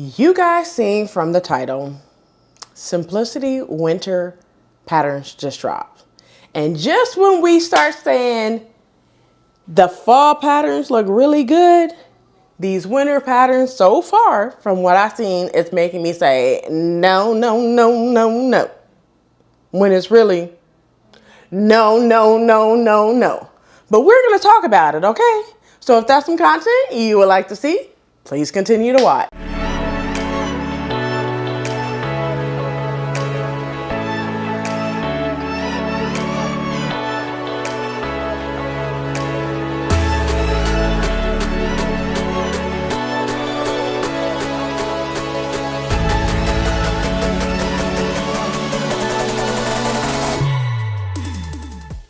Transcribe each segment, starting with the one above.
You guys seen from the title, Simplicity Winter Patterns just dropped. And just when we start saying the fall patterns look really good, these winter patterns so far from what I've seen, it's making me say, no, no, no, no, no. When it's really, no, no, no, no, no. But we're going to talk about it, okay? So if that's some content you would like to see, please continue to watch.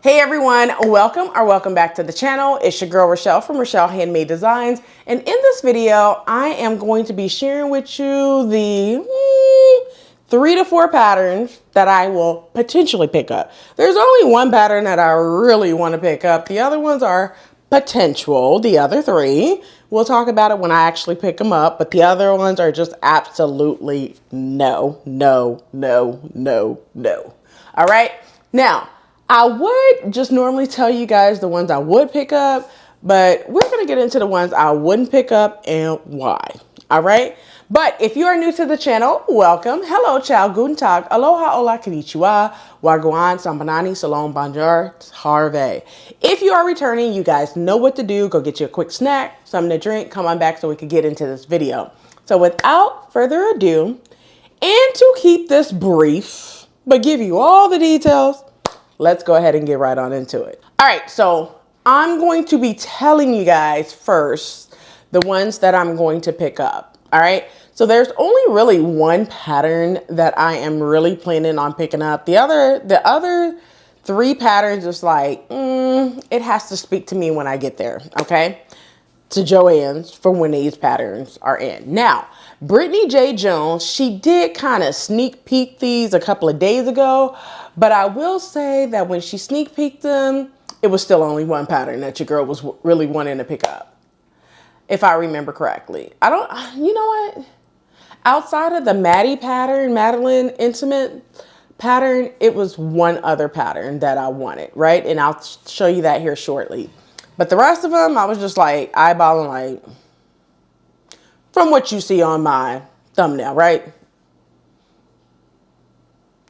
Hey everyone, welcome back to the channel. It's your girl Rochelle from Rochelle.Handmade.Designs, and in this video I am going to be sharing with you the 3 to 4 patterns that I will potentially pick up. There's only one pattern that I really want to pick up. The other ones are potential. The other 3, we'll talk about it when I actually pick them up, but the other ones are just absolutely no, no, no, no, no. All right, now I would just normally tell you guys the ones I would pick up, but we're going to get into the ones I wouldn't pick up and why. All right. But if you are new to the channel, welcome. Hello, ciao, guten tag, aloha, hola, konnichiwa, wagwan, sampanani, salon, bonjour, harvey. If you are returning, you guys know what to do. Go get you a quick snack, something to drink, come on back so we can get into this video. So without further ado, and to keep this brief, but give you all the details, let's go ahead and get right on into it. All right, so I'm going to be telling you guys first the ones that I'm going to pick up. All right, so there's only really one pattern that I am really planning on picking up. The other 3 patterns is like, it has to speak to me when I get there, okay? To Joann's for when these patterns are in. Now, Brittany J. Jones, she did kind of sneak peek these a couple of days ago, but I will say that when she sneak peeked them, it was still only one pattern that your girl was really wanting to pick up, if I remember correctly. You know what? Outside of the Maddie pattern, Madeline Intimate pattern, it was one other pattern that I wanted, right? And I'll show you that here shortly. But the rest of them, I was just like eyeballing, like, from what you see on my thumbnail, right?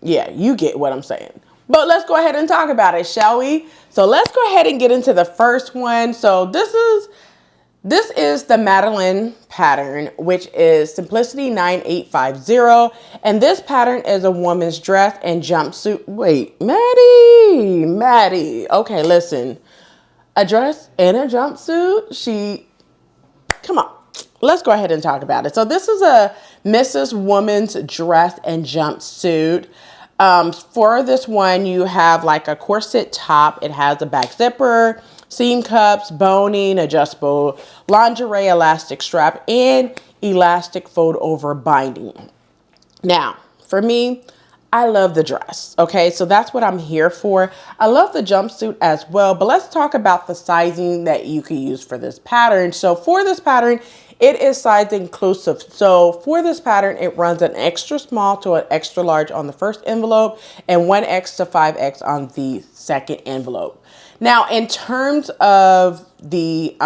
Yeah, you get what I'm saying. But let's go ahead and talk about it, shall we? So let's go ahead and get into the first one. So this is the Madeline pattern, which is Simplicity 9850. And this pattern is a woman's dress and jumpsuit. Wait, Maddie. Okay, listen. A dress and a jumpsuit. Come on, let's go ahead and talk about it. So this is a Mrs. Woman's dress and jumpsuit. For this one, you have like a corset top. It has a back zipper, seam cups, boning, adjustable lingerie, elastic strap, and elastic fold over binding. Now, for me, I love the dress, okay? So that's what I'm here for. I love the jumpsuit as well, but let's talk about the sizing that you can use for this pattern. So for this pattern, it is size inclusive. So for this pattern, it runs an extra small to an extra large on the first envelope and 1X to 5X on the second envelope. Now, in terms of the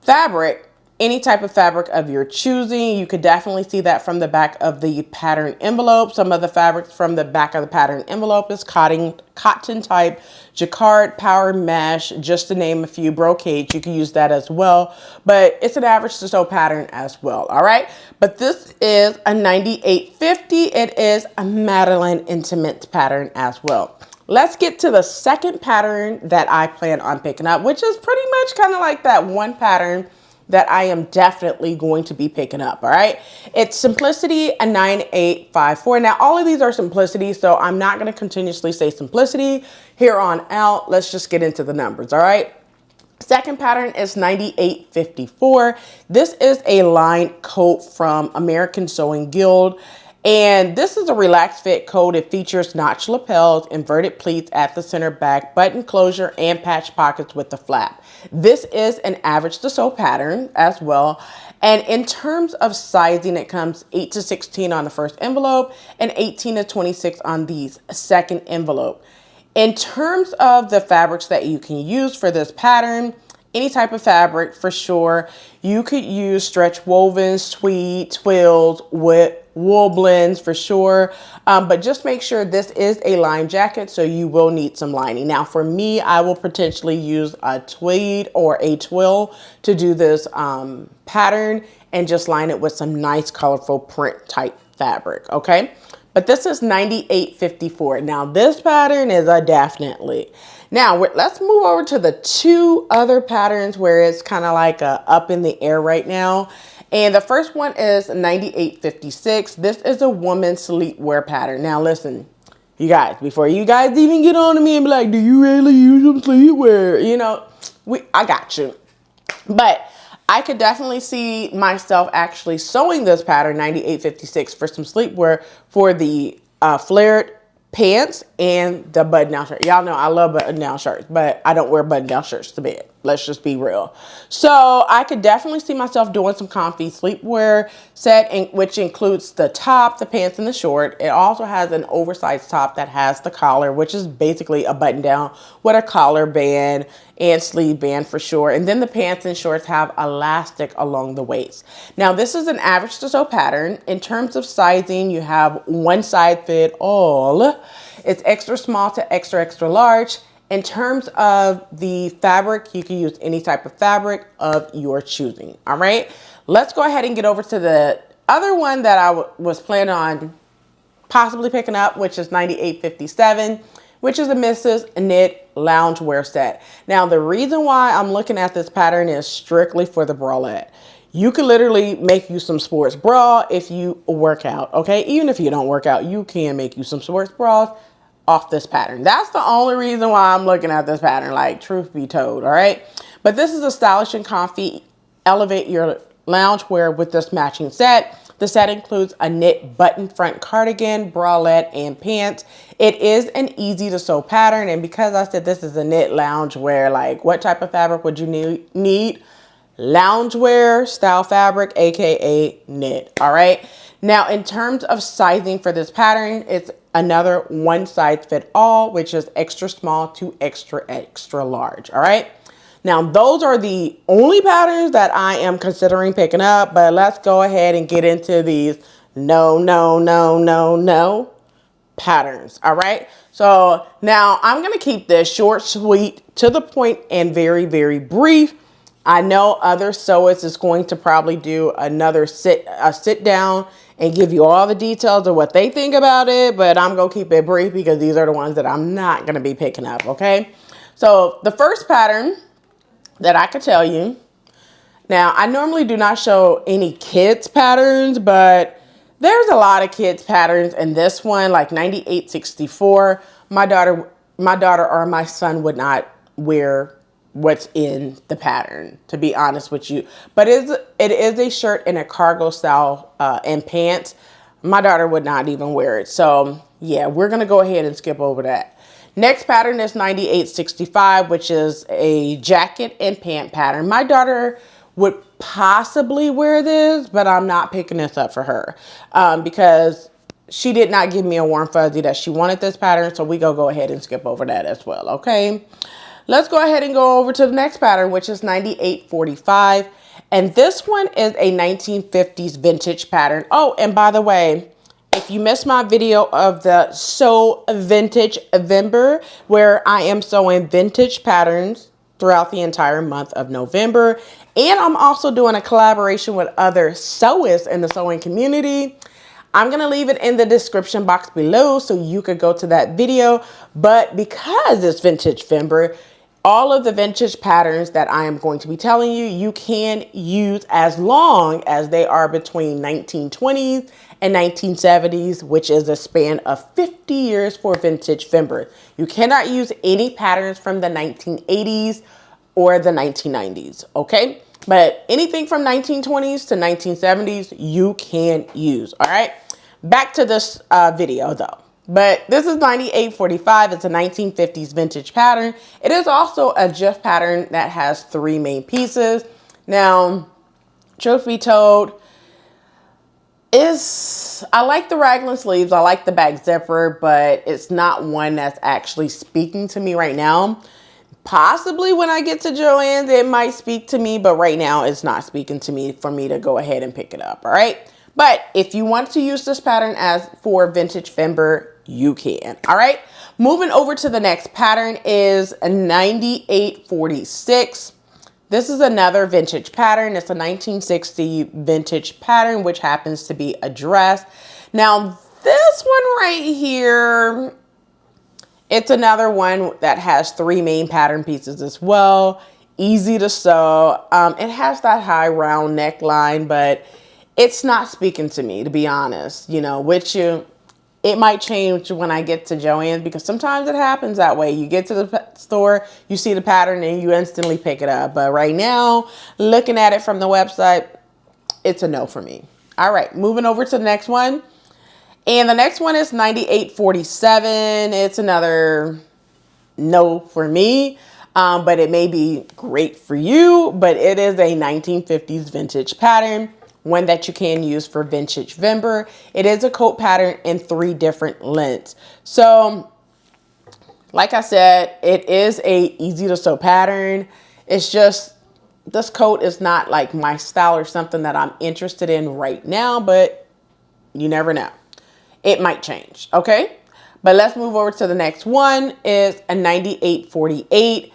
fabric, any type of fabric of your choosing, you could definitely see that from the back of the pattern envelope. Some of the fabrics from the back of the pattern envelope is cotton type, jacquard, power mesh, just to name a few, brocade. You can use that as well, but it's an average to sew pattern as well. All right, but this is a 9850. It is a Madeline Intimate pattern as well. Let's get to the second pattern that I plan on picking up, which is pretty much kind of like that one pattern that I am definitely going to be picking up. All right, it's Simplicity a 9854. Now all of these are Simplicity, so I'm not going to continuously say Simplicity here on out. Let's just get into the numbers. All right, second pattern is 9854. This is a lined coat from American Sewing Guild. And this is a relaxed fit coat. It features notch lapels, inverted pleats at the center back, button closure, and patch pockets with the flap. This is an average to sew pattern as well. And in terms of sizing, it comes 8 to 16 on the first envelope and 18 to 26 on the second envelope. In terms of the fabrics that you can use for this pattern, any type of fabric for sure. You could use stretch wovens, tweed, twills, wool blends for sure. But just make sure this is a lined jacket, so you will need some lining. Now for me, I will potentially use a tweed or a twill to do this pattern and just line it with some nice colorful print type fabric, okay? But this is 98.54. Now this pattern is a definitely. Now let's move over to the two other patterns where it's kind of like up in the air right now. And the first one is 98.56. This is a woman's sleepwear pattern. Now listen, you guys, before you guys even get on to me and be like, do you really use some sleepwear? You know, I got you. But I could definitely see myself actually sewing this pattern 98.56 for some sleepwear for the flared pants and the button-down shirt. Y'all know I love button-down shirts, but I don't wear button-down shirts to bed. Let's just be real. So I could definitely see myself doing some comfy sleepwear set, which includes the top, the pants, and the short. It also has an oversized top that has the collar, which is basically a button-down with a collar band and sleeve band for sure. And then the pants and shorts have elastic along the waist. Now this is an average to sew pattern. In terms of sizing, you have one size fit all. It's extra small to extra, extra large. In terms of the fabric, you can use any type of fabric of your choosing. All right, let's go ahead and get over to the other one that I was planning on possibly picking up, which is 98.57, which is a Mrs. Knit loungewear set. Now, the reason why I'm looking at this pattern is strictly for the bralette. You could literally make you some sports bra if you work out, okay? Even if you don't work out, you can make you some sports bras off this pattern. That's the only reason why I'm looking at this pattern, like truth be told, all right? But this is a stylish and comfy, elevate your loungewear with this matching set. The set includes a knit button front cardigan, bralette, and pants. It is an easy to sew pattern, and because I said this is a knit loungewear, like what type of fabric would you need? Loungewear style fabric, aka knit, all right? Now, in terms of sizing for this pattern, it's another one size fit all, which is extra small to extra, extra large, all right? Now, those are the only patterns that I am considering picking up, but let's go ahead and get into these no patterns, all right? So now I'm gonna keep this short, sweet, to the point, and very, very brief. I know other sewers is going to probably do another sit down and give you all the details of what they think about it, but I'm gonna keep it brief because these are the ones that I'm not gonna be picking up, okay? So the first pattern that I could tell you, now I normally do not show any kids patterns, but there's a lot of kids patterns in this one, like 98.64. My daughter or my son would not wear what's in the pattern, to be honest with you. But it is a shirt in a cargo style and pants. My daughter would not even wear it. So yeah, we're gonna go ahead and skip over that. Next pattern is 98.65, which is a jacket and pant pattern. My daughter would possibly wear this, but I'm not picking this up for her because she did not give me a warm fuzzy that she wanted this pattern. So we go ahead and skip over that as well, okay? Let's go ahead and go over to the next pattern, which is 98.45. And this one is a 1950s vintage pattern. Oh, and by the way, if you missed my video of the Sew Vintage November, where I am sewing vintage patterns throughout the entire month of November, and I'm also doing a collaboration with other sewists in the sewing community, I'm going to leave it in the description box below so you could go to that video. But because it's Vintage November, all of the vintage patterns that I am going to be telling you, you can use as long as they are between 1920s and 1970s, which is a span of 50 years for Vintage November. You cannot use any patterns from the 1980s or the 1990s, okay? But anything from 1920s to 1970s, you can use, all right? Back to this video though. But this is 98.45. It's a 1950s vintage pattern. It is also a GIF pattern that has 3 main pieces. Now, truth be told, I like the raglan sleeves. I like the back zipper, but it's not one that's actually speaking to me right now. Possibly when I get to Joann's, it might speak to me, but right now it's not speaking to me for me to go ahead and pick it up, all right? But if you want to use this pattern as for vintage Fimber, you can, all right? Moving over to the next pattern is a 9846. This is another vintage pattern. It's a 1960 vintage pattern, which happens to be a dress. Now, this one right here, it's another one that has 3 main pattern pieces as well. Easy to sew. It has that high round neckline, but it's not speaking to me, to be honest. You know, it might change when I get to Joann's, because sometimes it happens that way. You get to the store, you see the pattern, and you instantly pick it up. But right now, looking at it from the website, it's a no for me. All right, moving over to the next one. And the next one is 9847. It's another no for me, but it may be great for you. But it is a 1950s vintage pattern, one that you can use for vintage Vember. It is a coat pattern in 3 different lengths. So, like I said, it is a easy to sew pattern. It's just, this coat is not like my style or something that I'm interested in right now, but you never know. It might change, okay? But let's move over to the next one. Is a 9848.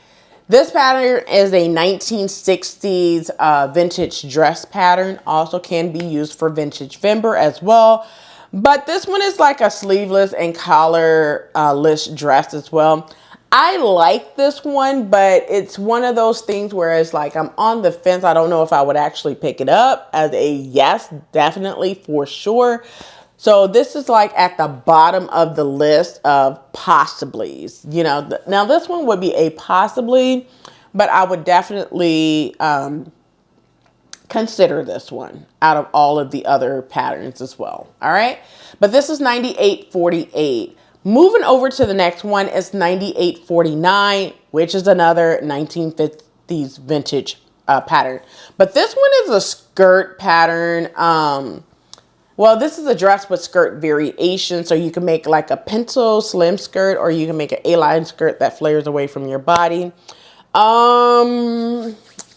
This pattern is a 1960s vintage dress pattern. Also can be used for vintage Vember as well. But this one is like a sleeveless and collarless dress as well. I like this one, but it's one of those things where it's like I'm on the fence. I don't know if I would actually pick it up as a yes, definitely, for sure. So this is like at the bottom of the list of possiblies. You know, now this one would be a possibly, but I would definitely consider this one out of all of the other patterns as well. All right. But this is 9848. Moving over to the next one is 9849, which is another 1950s vintage pattern. But this one is a skirt pattern. Well, this is a dress with skirt variation. So you can make like a pencil slim skirt, or you can make an A-line skirt that flares away from your body.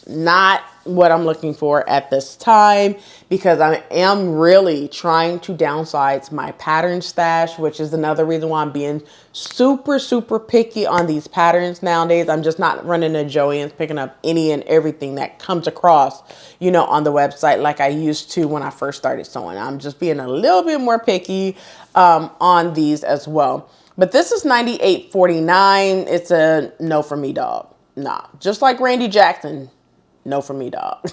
Not what I'm looking for at this time, because I am really trying to downsize my pattern stash, which is another reason why I'm being super, super picky on these patterns nowadays. I'm just not running to Joann's picking up any and everything that comes across, you know, on the website like I used to when I first started sewing. I'm just being a little bit more picky on these as well. But this is 9849. It's a no for me, dog. Nah, just like Randy Jackson. No for me, dog.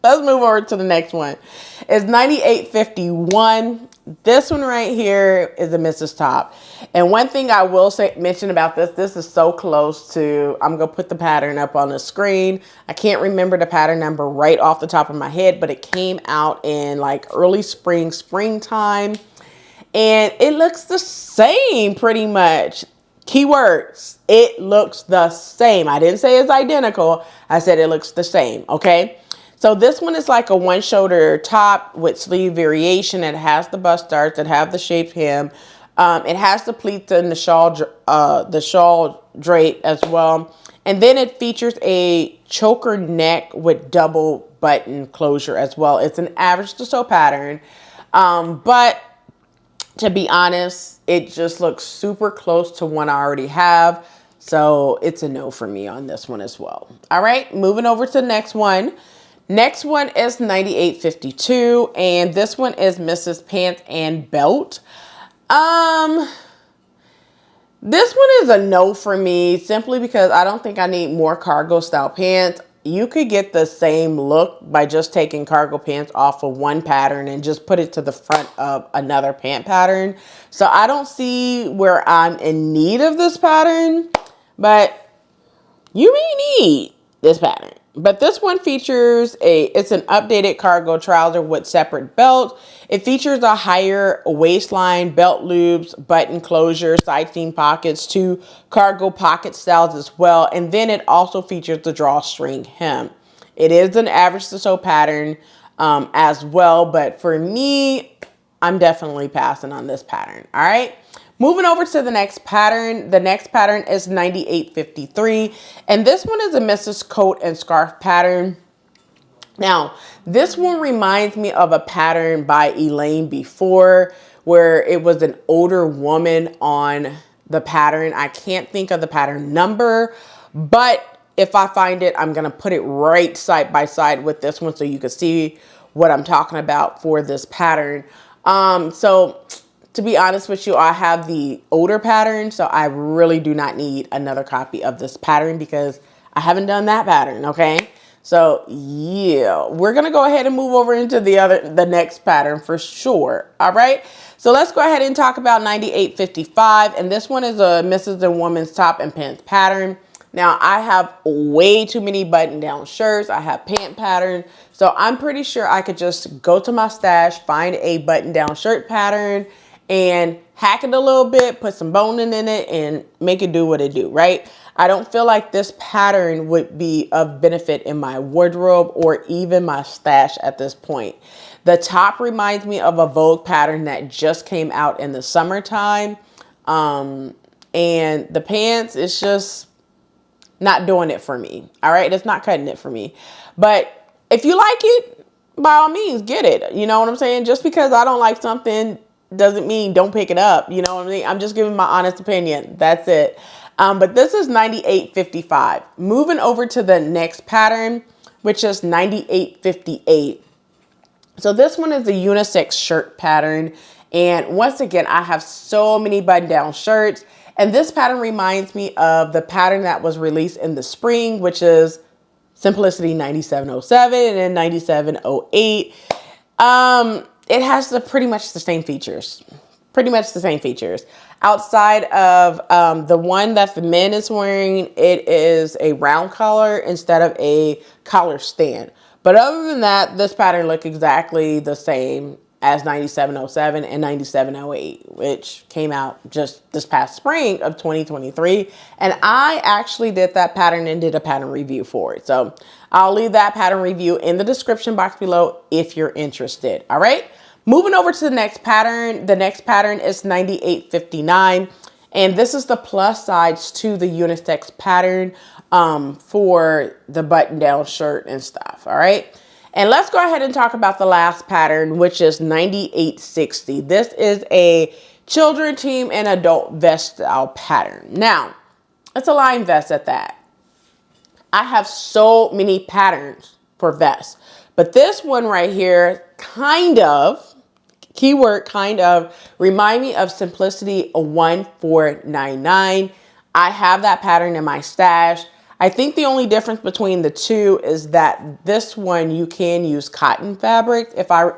Let's move over to the next one. It's 9851. This one right here is a Mrs. Top. And one thing I will mention about this is so close to, I'm going to put the pattern up on the screen. I can't remember the pattern number right off the top of my head, but it came out in like early springtime. And it looks the same pretty much. Keywords, it looks the same. I didn't say it's identical. I said it looks the same, okay? So this one is like a one shoulder top with sleeve variation. It has the bust darts. It has the shaped hem. It has the pleats and the shawl drape as well. And then it features a choker neck with double button closure as well. It's an average to sew pattern, but to be honest, it just looks super close to one I already have. So it's a no for me on this one as well. All right, moving over to the next one. Next one is 9852. And this one is Mrs. Pants and Belt. This one is a no for me simply because I don't think I need more cargo style pants. You could get the same look by just taking cargo pants off of one pattern and just put it to the front of another pant pattern. So I don't see where I'm in need of this pattern, but you may need this pattern. But this one features it's an updated cargo trouser with separate belt. It features a higher waistline, belt loops, button closure, side seam pockets, 2 cargo pocket styles as well. And then it also features the drawstring hem. It is an average to sew pattern. as well. But for me, I'm definitely passing on this pattern. All right. Moving over to the next pattern. The next pattern is 9853. And this one is a Mrs. Coat and Scarf pattern. Now, this one reminds me of a pattern by Elaine before, where it was an older woman on the pattern. I can't think of the pattern number, but if I find it, I'm going to put it right side by side with this one so you can see what I'm talking about for this pattern. So to be honest with you, I have the older pattern, so I really do not need another copy of this pattern because I haven't done that pattern, okay? So yeah, we're gonna go ahead and move over into the next pattern for sure. All right, so let's go ahead and talk about 9855, and this one is a Mrs. and Woman's top and pants pattern. Now I have way too many button down shirts. I have pant pattern, so I'm pretty sure I could just go to my stash, find a button down shirt pattern, and hack it a little bit, put some boning in it, and make it do what it do, right? I don't feel like this pattern would be of benefit in my wardrobe or even my stash at this point. The top reminds me of a Vogue pattern that just came out in the summertime. And the pants, it's just not doing it for me. All right, it's not cutting it for me. But if you like it, by all means, get it. You know what I'm saying? Just because I don't like something doesn't mean don't pick it up. You know what I mean? I'm just giving my honest opinion. That's it. But this is 9855. Moving over to the next pattern, which is 9858. So this one is a unisex shirt pattern. And once again, I have so many button down shirts. And this pattern reminds me of the pattern that was released in the spring, which is Simplicity 9707 and 9708. It has pretty much the same features. Outside of the one that the men is wearing, it is a round collar instead of a collar stand. But other than that, this pattern looks exactly the same as 9707 and 9708, which came out just this past spring of 2023. And I actually did that pattern and did a pattern review for it. So I'll leave that pattern review in the description box below if you're interested. All right. Moving over to the next pattern. The next pattern is 9859. And this is the plus sides to the unisex pattern for the button down shirt and stuff. All right. And let's go ahead and talk about the last pattern, which is 9860. This is a children, team, and adult vest style pattern. Now, it's a line vest at that. I have so many patterns for vests, but this one right here kind of, keyword kind of, remind me of Simplicity 1499. I have that pattern in my stash. I think the only difference between the two is that this one you can use cotton fabric. If I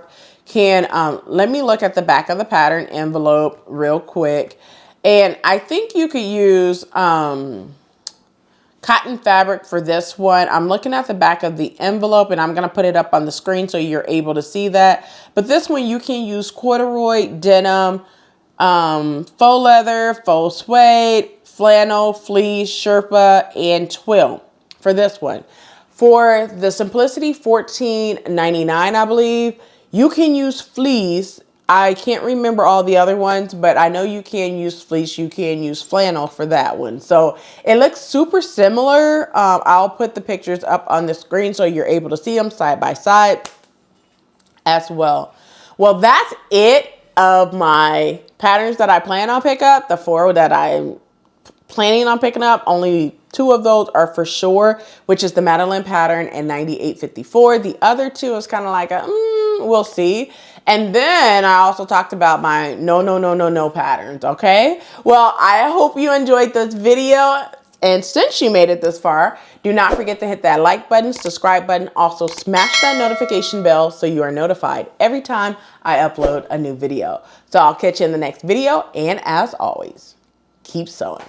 can, let me look at the back of the pattern envelope real quick. And I think you could use cotton fabric for this one. I'm looking at the back of the envelope and I'm going to put it up on the screen so you're able to see that. But this one you can use corduroy, denim, faux leather, faux suede, flannel, fleece, sherpa, and twill for this one. For the Simplicity 1499, I believe, you can use fleece. I can't remember all the other ones, but I know you can use fleece. You can use flannel for that one. So it looks super similar. I'll put the pictures up on the screen so you're able to see them side by side as well. Well, that's it of my patterns that I plan on pick up. The 4 that I'm planning on picking up, only 2 of those are for sure, which is the Madeline pattern and 9854. The other 2 is kind of like a, we'll see. And then I also talked about my no patterns. Okay. Well, I hope you enjoyed this video. And since you made it this far, do not forget to hit that like button, subscribe button. Also smash that notification bell so you are notified every time I upload a new video. So I'll catch you in the next video. And as always, keep sewing.